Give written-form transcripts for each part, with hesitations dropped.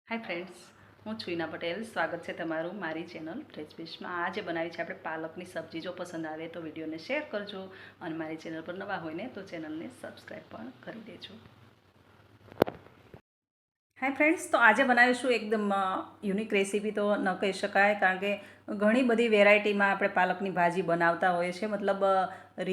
Hi friends, હું છુઈના પટેલ. સ્વાગત છે તમારું મારી ચેનલ રેસિપીસમાં. આજે બનાવી છે આપણે પાલકની સબ્જી. જો પસંદ આવે તો વિડીયોને શેર કરજો અને મારી ચેનલ પર નવા હોય ને તો ચેનલને સબસ્ક્રાઈબ પણ કરી દેજો. હાય ફ્રેન્ડ્સ, તો આજે બનાવીશું એકદમ યુનિક રેસીપી તો ન કહી શકાય, કારણ કે ઘણી બધી વેરાયટીમાં આપણે પાલકની ભાજી બનાવતા હોઈએ છીએ. મતલબ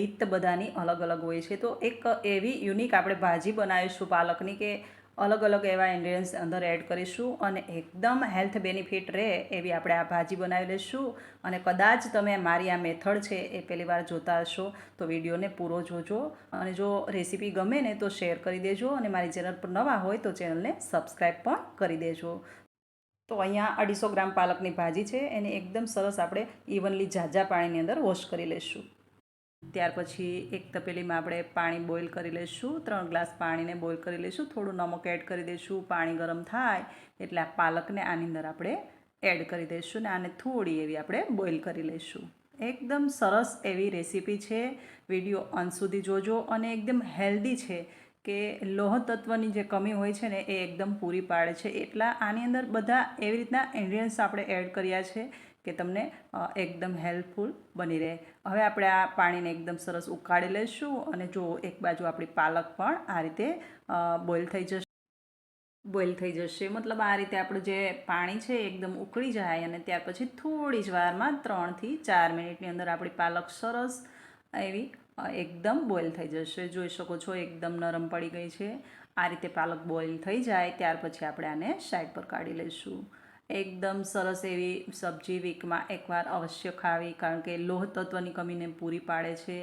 રીત બધાની અલગ અલગ હોય છે. તો એક એવી યુનિક આપણે ભાજી બનાવીશું પાલકની કે અલગ અલગ એવા ઇન્ગ્રેડિયન્ટ્સ અંદર એડ કરીશું અને એકદમ હેલ્થ બેનિફિટ રહે એવી આપણે આ ભાજી બનાવી લઈશું. અને કદાચ તમે મારી આ મેથડ છે એ પહેલી વાર જોતા હશો તો વિડીયોને પૂરો જોજો, અને જો રેસીપી ગમે ને તો શેર કરી દેજો, અને મારી ચેનલ પર નવા હોય તો ચેનલને સબસ્ક્રાઈબ પણ કરી દેજો. તો અહીંયા 250 ગ્રામ પાલકની ભાજી છે, એને એકદમ સરસ આપણે ઇવનલી ઝાઝા પાણીની અંદર વોશ કરી લઈશું. ત્યાર પછી એક તપેલીમાં આપણે પાણી બોઇલ કરી લઈશું. 3 ગ્લાસ પાણીને બોઇલ કરી લઈશું. થોડું નમક એડ કરી દઈશું. પાણી ગરમ થાય એટલે આ પાલકને આની અંદર આપણે એડ કરી દઈશું ને આને થોડી એવી આપણે બોઇલ કરી લઈશું. એકદમ સરસ એવી રેસીપી છે. વિડીયો અંત સુધી જોજો, અને એકદમ હેલ્ધી છે કે લોહ તત્વની જે કમી હોય છે ને એ એકદમ પૂરી પાડે છે. એટલા આની અંદર બધા એવી રીતના ઇન્ગ્રેડિયન્ટ્સ આપણે એડ કર્યા છે કે તમને એકદમ હેલ્પફુલ બની રહે. હવે આપણે આ પાણીને એકદમ સરસ ઉકાળી લઈશું, અને જો એક બાજુ આપણી પાલક પણ આ રીતે બોઇલ થઈ જશે. મતલબ આ રીતે આપણું જે પાણી છે એકદમ ઉકળી જાય, અને ત્યાર પછી થોડી જ વારમાં 3 થી 4 મિનિટની અંદર આપણી પાલક સરસ એવી એકદમ બોઇલ થઈ જશે. જોઈ શકો છો એકદમ નરમ પડી ગઈ છે. આ રીતે પાલક બોઇલ થઈ જાય ત્યાર પછી આપણે આને સાઈડ પર કાઢી લઈશું. એકદમ સરસ એવી સબ્જી વીકમાં એકવાર અવશ્ય ખાવી, કારણ કે લોહ તત્વની કમીને પૂરી પાડે છે.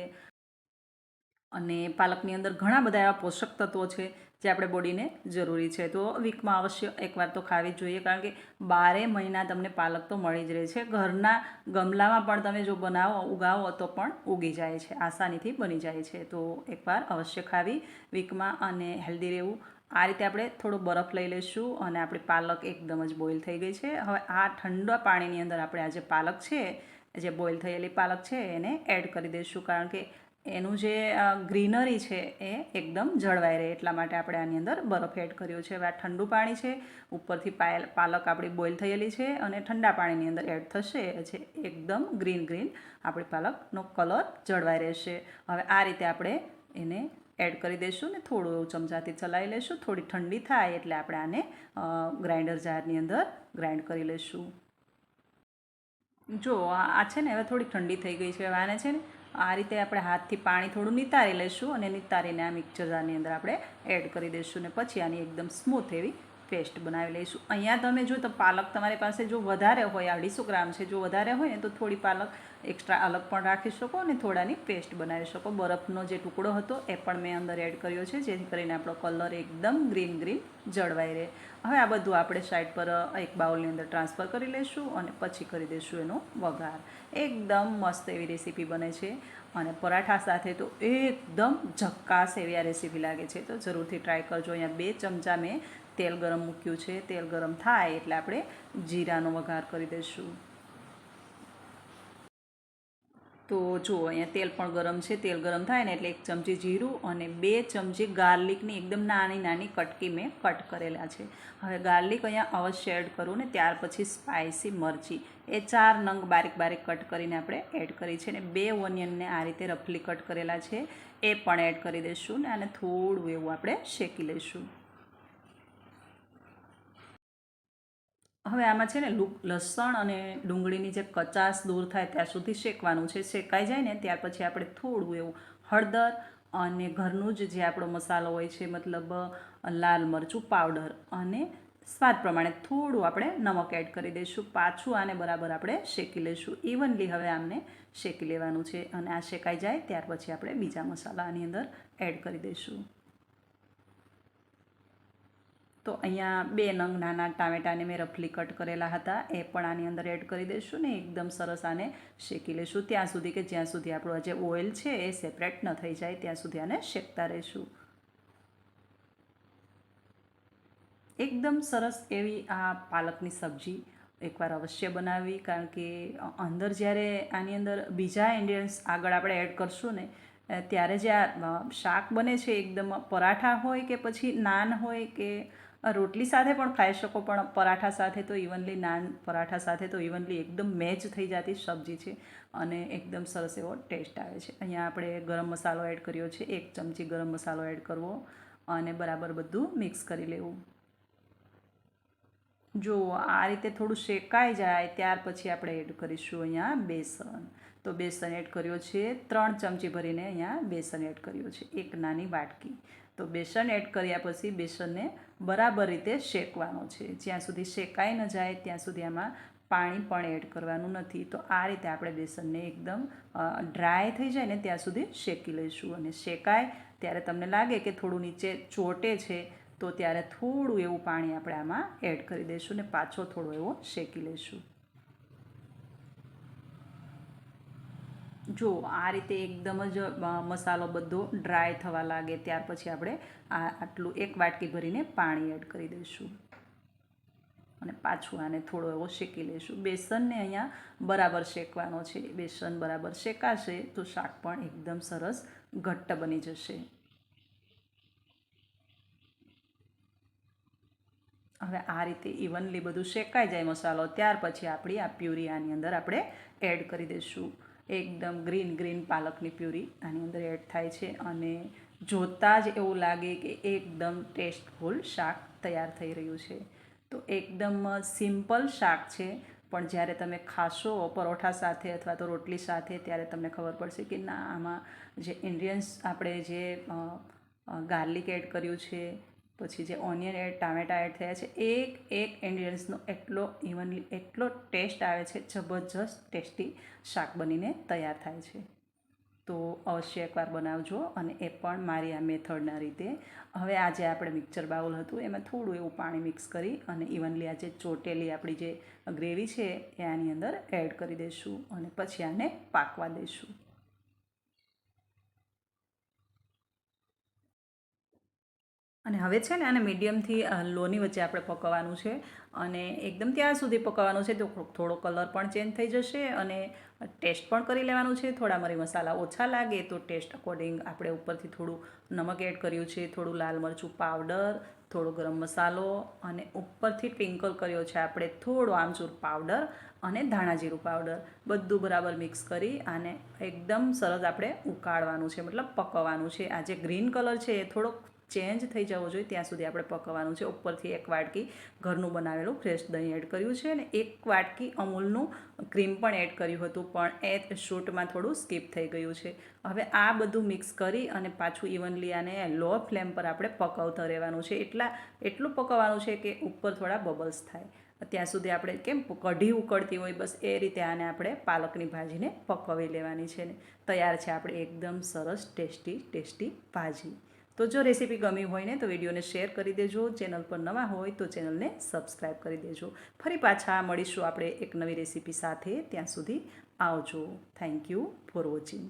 અને પાલકની અંદર ઘણા બધા એવા પોષક તત્વો છે જે આપણે બોડીને જરૂરી છે. તો વીકમાં અવશ્ય એકવાર તો ખાવી જ જોઈએ, કારણ કે 12 મહિના તમને પાલક તો મળી જ રહે છે. ઘરના ગમલામાં પણ તમે જો ઉગાવો તો પણ ઉગી જાય છે, આસાનીથી બની જાય છે. તો એકવાર અવશ્ય ખાવી વીકમાં અને હેલ્ધી રહેવું. આ રીતે આપણે થોડો બરફ લઈ લઈશું, અને આપણી પાલક એકદમ જ બોઇલ થઈ ગઈ છે. હવે આ ઠંડા પાણીની અંદર આપણે આ જે પાલક છે, જે બોઇલ થયેલી પાલક છે એને એડ કરી દઈશું, કારણ કે એનું જે ગ્રીનરી છે એ એકદમ જળવાઈ રહે એટલા માટે આપણે આની અંદર બરફ એડ કર્યો છે. હવે આ ઠંડુ પાણી છે, ઉપરથી પાલક આપણી બોઇલ થયેલી છે અને ઠંડા પાણીની અંદર એડ થશે છે. એકદમ ગ્રીન આપણી પાલકનો કલર જળવાઈ રહેશે. હવે આ રીતે આપણે એને એડ કરી દઈશું ને થોડું એવું ચમચાથી ચલાવી લઈશું. થોડી ઠંડી થાય એટલે આપણે આને ગ્રાઇન્ડર જારની અંદર ગ્રાઇન્ડ કરી લઈશું. જો આ છે ને હવે થોડી ઠંડી થઈ ગઈ છે. હવે આને છે ને આ રીતે આપણે હાથથી પાણી થોડું નિતારી લઈશું, અને નિતારીને આ મિક્સર જારની અંદર આપણે એડ કરી દઈશું, ને પછી આની એકદમ સ્મૂથ એવી પેસ્ટ બનાવી લઈશું. અહીંયા તમે જો તો પાલક તમારી પાસે જો વધારે હોય, 250 ગ્રામ છે, જો વધારે હોય ને તો થોડી પાલક એક્સ્ટ્રા અલગ પણ રાખી શકો અને થોડાની પેસ્ટ બનાવી શકો. બરફનો જે ટુકડો હતો એ પણ મેં અંદર એડ કર્યો છે, જેથી કરીને આપણો કલર એકદમ ગ્રીન જળવાઈ રહે. હવે આ બધું આપણે સાઈડ પર એક બાઉલની અંદર ટ્રાન્સફર કરી લઈશું, અને પછી કરી દઈશું એનો વઘાર. એકદમ મસ્ત એવી રેસીપી બને છે, અને પરાઠા સાથે તો એકદમ ઝક્કાસ એવી આ રેસીપી લાગે છે. તો જરૂરથી ટ્રાય કરજો. અહીંયા 2 ચમચા મેં તેલ ગરમ મૂક્યું છે. તેલ ગરમ થાય એટલે આપણે જીરાનો વઘાર કરી દઈશું. તો જુઓ અહીંયા તેલ પણ ગરમ છે. તેલ ગરમ થાય ને એટલે 1 ચમચી જીરું અને 2 ચમચી ગાર્લિકની એકદમ નાની કટકી મેં કટ કરેલા છે. હવે ગાર્લિક અહીંયા અવશ્ય એડ કરું ને ત્યાર પછી સ્પાઇસી મરચી એ 4 નંગ બારીક કટ કરીને આપણે એડ કરી છે, ને 2 ઓનિયનને આ રીતે રફલી કટ કરેલા છે એ પણ એડ કરી દઈશું, ને આને થોડું એવું આપણે શેકી લઈશું. હવે આમાં છે ને લસણ અને ડુંગળીની જે કચાશ દૂર થાય ત્યાં સુધી શેકવાનું છે. શેકાઈ જાય ને ત્યાર પછી આપણે થોડું એવું હળદર અને ઘરનું જ જે આપણો મસાલો હોય છે, મતલબ લાલ મરચું પાવડર, અને સ્વાદ પ્રમાણે થોડું આપણે નમક એડ કરી દઈશું. પાછું આને બરાબર આપણે શેકી લઈશું. ઇવનલી હવે આમને શેકી લેવાનું છે, અને આ શેકાઈ જાય ત્યાર પછી આપણે બીજા મસાલા આની અંદર એડ કરી દઈશું. તો અહીંયા 2 નંગ નાના ટામેટાને મેં રફલી કટ કરેલા હતા એ પણ આની અંદર એડ કરી દઈશું, ને એકદમ સરસ આને શેકી લઈશું ત્યાં સુધી કે જ્યાં સુધી આપણું જે ઓઇલ છે એ સેપરેટ ન થઈ જાય ત્યાં સુધી આને શેકતા રહીશું. એકદમ સરસ એવી આ પાલકની સબ્જી એકવાર અવશ્ય બનાવવી, કારણ કે અંદર જ્યારે આની અંદર બીજા ઇન્ગ્રેડિયન્ટ્સ આગળ આપણે એડ કરશું ને ત્યારે જે આ શાક બને છે એકદમ પરાઠા હોય કે પછી નાન હોય કે રોટલી સાથે પણ ખાઈ શકો, પણ પરાઠા સાથે તો ઇવનલી, નાન પરાઠા સાથે તો ઇવનલી એકદમ મેચ થઈ જતી સબ્જી છે અને એકદમ સરસ એવો ટેસ્ટ આવે છે. અહીંયા આપણે ગરમ મસાલો એડ કર્યો છે, 1 ચમચી ગરમ મસાલો એડ કરવો અને બરાબર બધું મિક્સ કરી લેવું. જો આ રીતે થોડું શેકાઈ જાય ત્યાર પછી આપણે એડ કરીશું અહીંયા બેસન. તો બેસન એડ કર્યો છે, 3 ચમચી ભરીને અહીંયા બેસન એડ કર્યો છે, 1 નાની વાટકી. તો બેસન એડ કર્યા પછી બેસનને બરાબર રીતે શેકવાનો છે. જ્યાં સુધી શેકાઈ ન જાય ત્યાં સુધી આમાં પાણી પણ એડ કરવાનું નથી. તો આ રીતે આપણે બેસનને એકદમ ડ્રાય થઈ જાય ને ત્યાં સુધી શેકી લઈશું. અને શેકાય ત્યારે તમને લાગે કે થોડું નીચે ચોટે છે તો ત્યારે થોડું એવું પાણી આપણે આમાં એડ કરી દઈશું ને પાછો થોડો એવો શેકી લઈશું. જો આ રીતે એકદમ જ મસાલો બધો ડ્રાય થવા લાગે ત્યાર પછી આપણે આટલું 1 વાટકી ભરીને પાણી એડ કરી દઈશું અને પાછું આને થોડો એવો શેકી લઈશું. બેસનને અહીંયા બરાબર શેકવાનો છે. બેસન બરાબર શેકાશે તો શાક પણ એકદમ સરસ ઘટ્ટ બની જશે. હવે આ રીતે ઇવનલી બધું શેકાઈ જાય મસાલો ત્યાર પછી આપણી આ પ્યુરી આની અંદર આપણે એડ કરી દઈશું. એકદમ ગ્રીન પાલકની પ્યુરી આની અંદર એડ થાય છે અને જોતાં જ એવું લાગે કે એકદમ ટેસ્ટફુલ શાક તૈયાર થઈ રહ્યું છે. તો એકદમ સિમ્પલ શાક છે, પણ જ્યારે તમે ખાશો પરોઠા સાથે અથવા તો રોટલી સાથે ત્યારે તમને ખબર પડશે કે ના, આમાં જે ઇન્ગ્રીડિયન્ટ્સ આપણે જે ગાર્લિક એડ કર્યું છે, પછી જે ઓનિયન એડ, ટામેટા એડ થયા છે, એક ઇન્ગ્રીડિયન્ટ્સનો એટલો ટેસ્ટ આવે છે, જબરજસ્ત ટેસ્ટી શાક બનીને તૈયાર થાય છે. તો અવશ્ય એકવાર બનાવજો અને એ પણ મારી આ મેથડના રીતે. હવે આ જે આપણે મિક્સર બાઉલ હતું એમાં થોડું એવું પાણી મિક્સ કરી અને ઇવનલી આ જે ચોટેલી આપણી જે ગ્રેવી છે એ આની અંદર એડ કરી દઈશું અને પછી આને પાકવા દઈશું. અને હવે છે ને આને મીડિયમથી લોની વચ્ચે આપણે પકવવાનું છે અને એકદમ ત્યાં સુધી પકવવાનું છે તો થોડો કલર પણ ચેન્જ થઈ જશે અને ટેસ્ટ પણ કરી લેવાનું છે. થોડા મરી મસાલા ઓછા લાગે તો ટેસ્ટ અકોર્ડિંગ આપણે ઉપરથી થોડું નમક એડ કર્યું છે, થોડું લાલ મરચું પાવડર, થોડો ગરમ મસાલો અને ઉપરથી ટ્વિંકલ કર્યો છે આપણે થોડો આમચૂર પાવડર અને ધાણાજીરું પાવડર. બધું બરાબર મિક્સ કરી આને એકદમ સરસ આપણે ઉકાળવાનું છે, મતલબ પકવવાનું છે. આ જે ગ્રીન કલર છે એ થોડોક ચેન્જ થઈ જવો જોઈએ ત્યાં સુધી આપણે પકવવાનું છે. ઉપરથી 1 વાટકી ઘરનું બનાવેલું ફ્રેશ દહીં એડ કર્યું છે અને 1 વાટકી અમૂલનું ક્રીમ પણ એડ કર્યું હતું, પણ એ શૂટમાં થોડું સ્કીપ થઈ ગયું છે. હવે આ બધું મિક્સ કરી અને પાછું ઇવનલી આને લો ફ્લેમ પર આપણે પકવતા રહેવાનું છે. એટલું પકવવાનું છે કે ઉપર થોડા બબલ્સ થાય ત્યાં સુધી આપણે કેમ કઢી ઉકળતી હોય બસ એ રીતે આને આપણે પાલકની ભાજીને પકવી લેવાની છે ને તૈયાર છે આપણે એકદમ સરસ ટેસ્ટી ભાજી. તો જો રેસીપી ગમી હોય ને તો વિડીયોને શેર કરી દેજો. ચેનલ પર નવા હોય તો ચેનલને સબસ્ક્રાઈબ કરી દેજો. ફરી પાછા મળીશું આપણે એક નવી રેસીપી સાથે. ત્યાં સુધી આવજો. Thank you for watching.